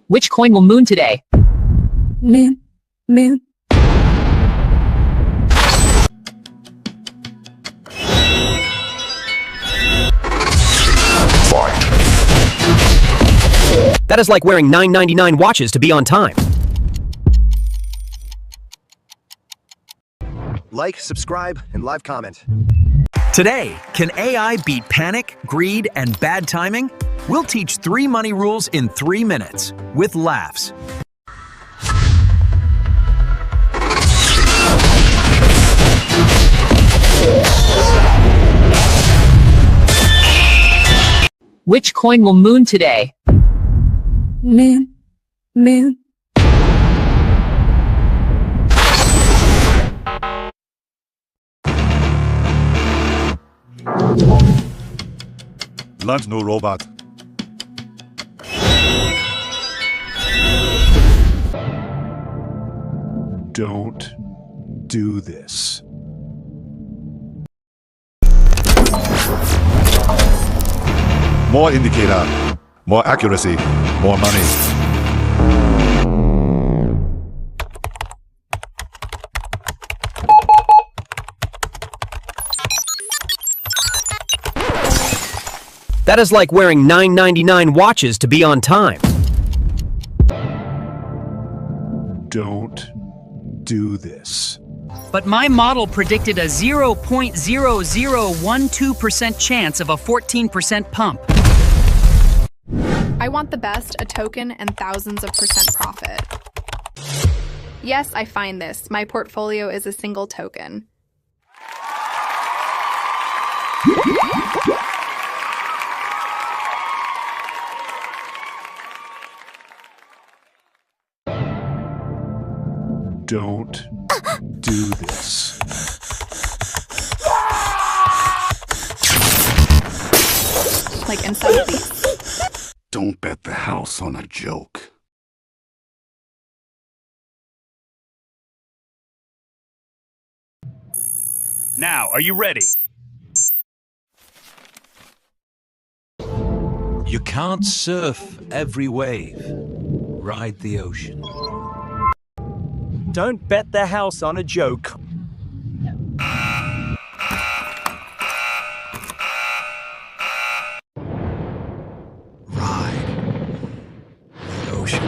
Which coin will moon today? Moon. Moon. That is like wearing $9.99 watches to be on time. Like, subscribe, and live comment. Today, can AI beat panic, greed, and bad timing? We'll teach 3 money rules in 3 minutes, with laughs. Which coin will moon today? Moon. Moon. Lunch, no robot. Don't do this. More indicator, more accuracy, more money. That is like wearing $9.99 watches to be on time. Don't do this. But my model predicted a 0.0012% chance of a 14% pump. I want the best, a token, and thousands of percent profit. Yes, I find this. My portfolio is a single token. Don't do this. Like inside please. Don't bet the house on a joke. Now, are you ready? You can't surf every wave. Ride the ocean. Don't bet the house on a joke. Ride the ocean.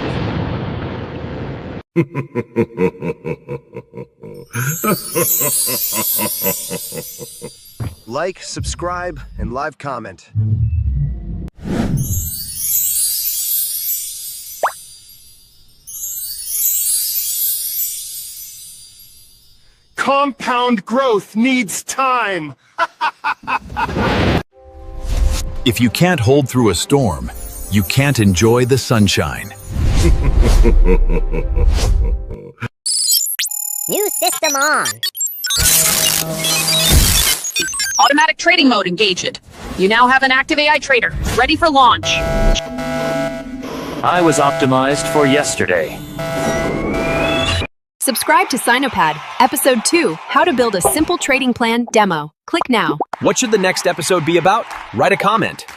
Like, subscribe, and live comment. Compound growth needs time. If you can't hold through a storm, you can't enjoy the sunshine. New system on. Automatic trading mode engaged. You now have an active AI trader, ready for launch. I was optimized for yesterday. Subscribe to Sinopad, Episode 2, How to Build a Simple Trading Plan demo. Click now. What should the next episode be about? Write a comment.